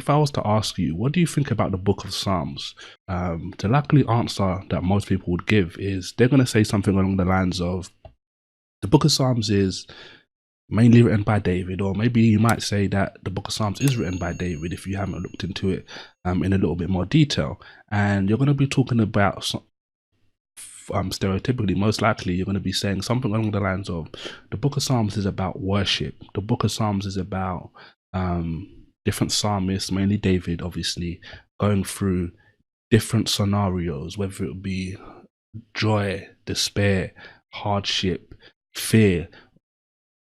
if I was to ask you, what do you think about the Book of Psalms? The likely answer that most people would give is they're going to say something along the lines of the Book of Psalms is mainly written by David, or maybe you might say that the Book of Psalms is written by David if you haven't looked into it in a little bit more detail. And you're going to be talking about stereotypically, most likely, you're going to be saying something along the lines of the Book of Psalms is about worship. The Book of Psalms is about different psalmists, mainly David, obviously, going through different scenarios, whether it be joy, despair, hardship, fear,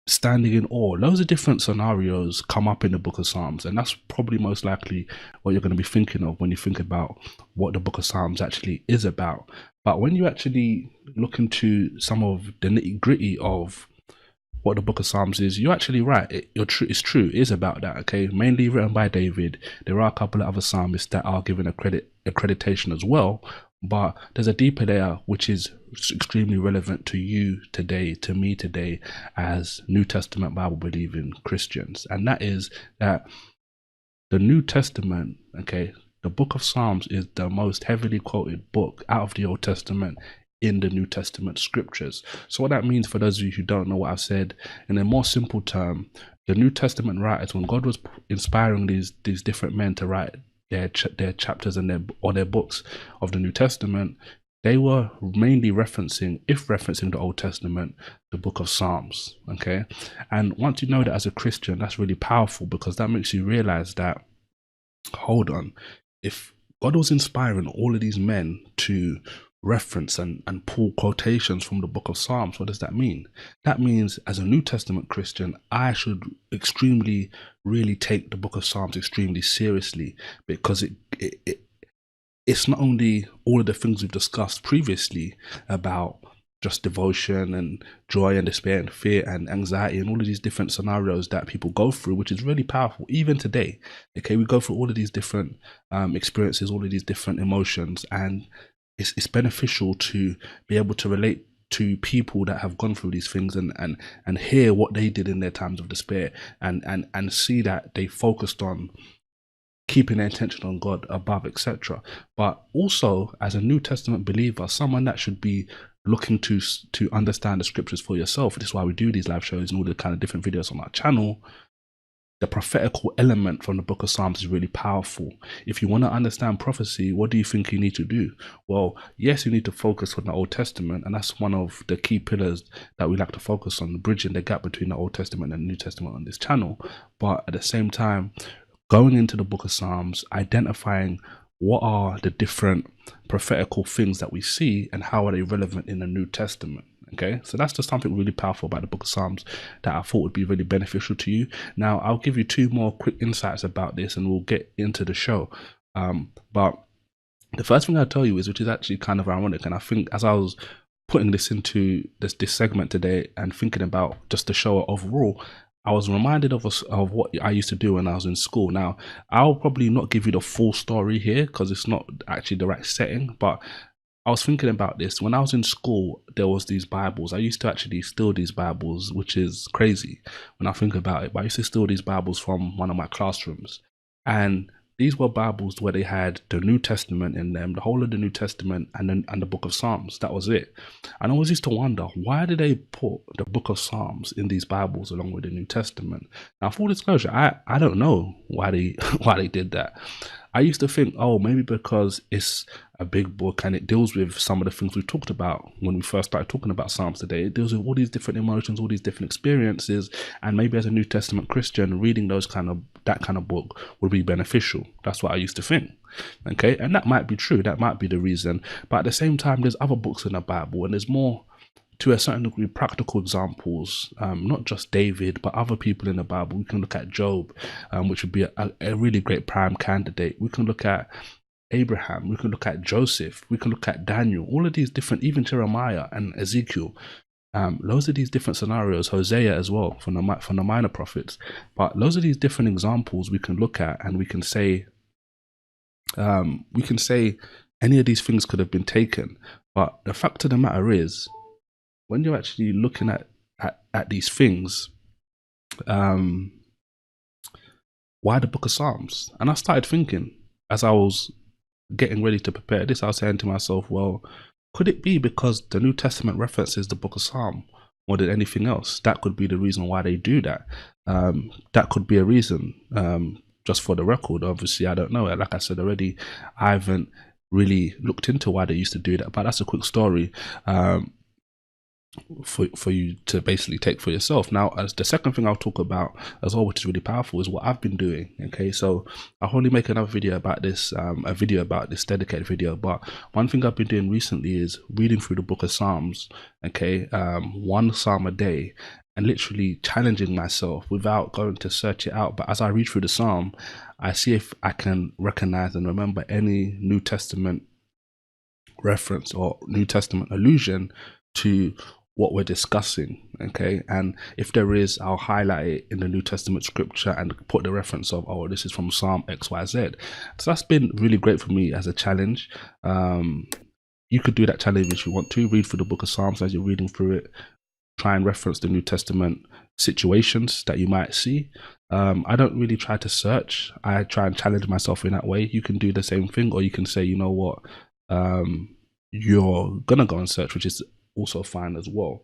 standing in awe. Loads of different scenarios come up in the Book of Psalms, and that's probably most likely what you're going to be thinking of when you think about what the Book of Psalms actually is about. But when you actually look into some of the nitty gritty of what the Book of Psalms is, you're actually right. It's true. It is about that. Okay, mainly written by David. There are a couple of other psalmists that are given accreditation as well, but there's a deeper layer which is extremely relevant to you today, to me today, as New Testament Bible believing Christians, and that is that the New Testament, okay, the Book of Psalms is the most heavily quoted book out of the Old Testament in the New Testament scriptures. So what that means, for those of you who don't know what I've said, in a more simple term, the New Testament writers, when God was inspiring these different men to write their chapters and their books of the New Testament, they were mainly referencing the Old Testament, the Book of Psalms. Okay, and once you know that as a Christian, that's really powerful, because that makes you realize that, hold on, if God was inspiring all of these men to reference and pull quotations from the Book of Psalms, what does that mean? That means, as a New Testament Christian, I should extremely really take the Book of Psalms extremely seriously, because it's not only all of the things we've discussed previously about just devotion and joy and despair and fear and anxiety and all of these different scenarios that people go through, which is really powerful even today. Okay, we go through all of these different experiences, all of these different emotions, and it's beneficial to be able to relate to people that have gone through these things and hear what they did in their times of despair, and see that they focused on keeping their attention on God above, etc. But also, as a New Testament believer, someone that should be looking to understand the scriptures for yourself. This is why we do these live shows and all the kind of different videos on our channel. The prophetical element from the Book of Psalms is really powerful. If you want to understand prophecy, what do you think you need to do? Well, yes, you need to focus on the Old Testament, and that's one of the key pillars that we like to focus on, bridging the gap between the Old Testament and the New Testament on this channel. But at the same time, going into the Book of Psalms, identifying what are the different prophetical things that we see and how are they relevant in the New Testament. Okay, so that's just something really powerful about the Book of Psalms that I thought would be really beneficial to you. Now, I'll give you two more quick insights about this and we'll get into the show. But the first thing I'll tell you is, which is actually kind of ironic, and I think as I was putting this into this segment today and thinking about just the show overall, I was reminded of what I used to do when I was in school. Now, I'll probably not give you the full story here because it's not actually the right setting, but I was thinking about this. When I was in school, there was these Bibles. I used to actually steal these Bibles, which is crazy when I think about it. But I used to steal these Bibles from one of my classrooms. And these were Bibles where they had the New Testament in them, the whole of the New Testament, and the Book of Psalms. That was it. And I always used to wonder, why did they put the Book of Psalms in these Bibles along with the New Testament? Now, full disclosure, I don't know why they did that. I used to think, oh, maybe because it's a big book and it deals with some of the things we talked about when we first started talking about Psalms today. It deals with all these different emotions, all these different experiences, and maybe as a New Testament Christian, reading that kind of book would be beneficial. That's what I used to think. Okay, and that might be true. That might be the reason. But at the same time, there's other books in the Bible, and there's more, to a certain degree, practical examples, not just David, but other people in the Bible. We can look at Job, which would be a really great prime candidate. We can look at Abraham. We can look at Joseph. We can look at Daniel. All of these different, even Jeremiah and Ezekiel. Loads of these different scenarios, Hosea as well, from the minor prophets. But loads of these different examples we can look at, and we can say any of these things could have been taken. But the fact of the matter is, when you're actually looking at these things, why the book of Psalms? And I started thinking as I was getting ready to prepare this, I was saying to myself, well, could it be because the New Testament references the book of Psalm more than anything else? That could be the reason why they do that. That could be a reason. Just for the record, obviously, I don't know. Like I said already, I haven't really looked into why they used to do that, but that's a quick story. For you to basically take for yourself. Now, as the second thing I'll talk about as well, which is really powerful, is what I've been doing. Okay, so I'll only make another video about this, a video about this dedicated video. But one thing I've been doing recently is reading through the book of Psalms. Okay, one psalm a day, and literally challenging myself without going to search it out. But as I read through the psalm, I see if I can recognize and remember any New Testament reference or New Testament allusion to what we're discussing. Okay, and if there is, I'll highlight it in the New Testament scripture and put the reference of, oh, this is from Psalm XYZ. So that's been really great for me as a challenge. You could do that challenge if you want to. Read through the book of Psalms as you're reading through it, try and reference the New Testament situations that you might see. I don't really try to search. I try and challenge myself in that way. You can do the same thing, or you can say, you know what, you're gonna go and search, which is also fine as well.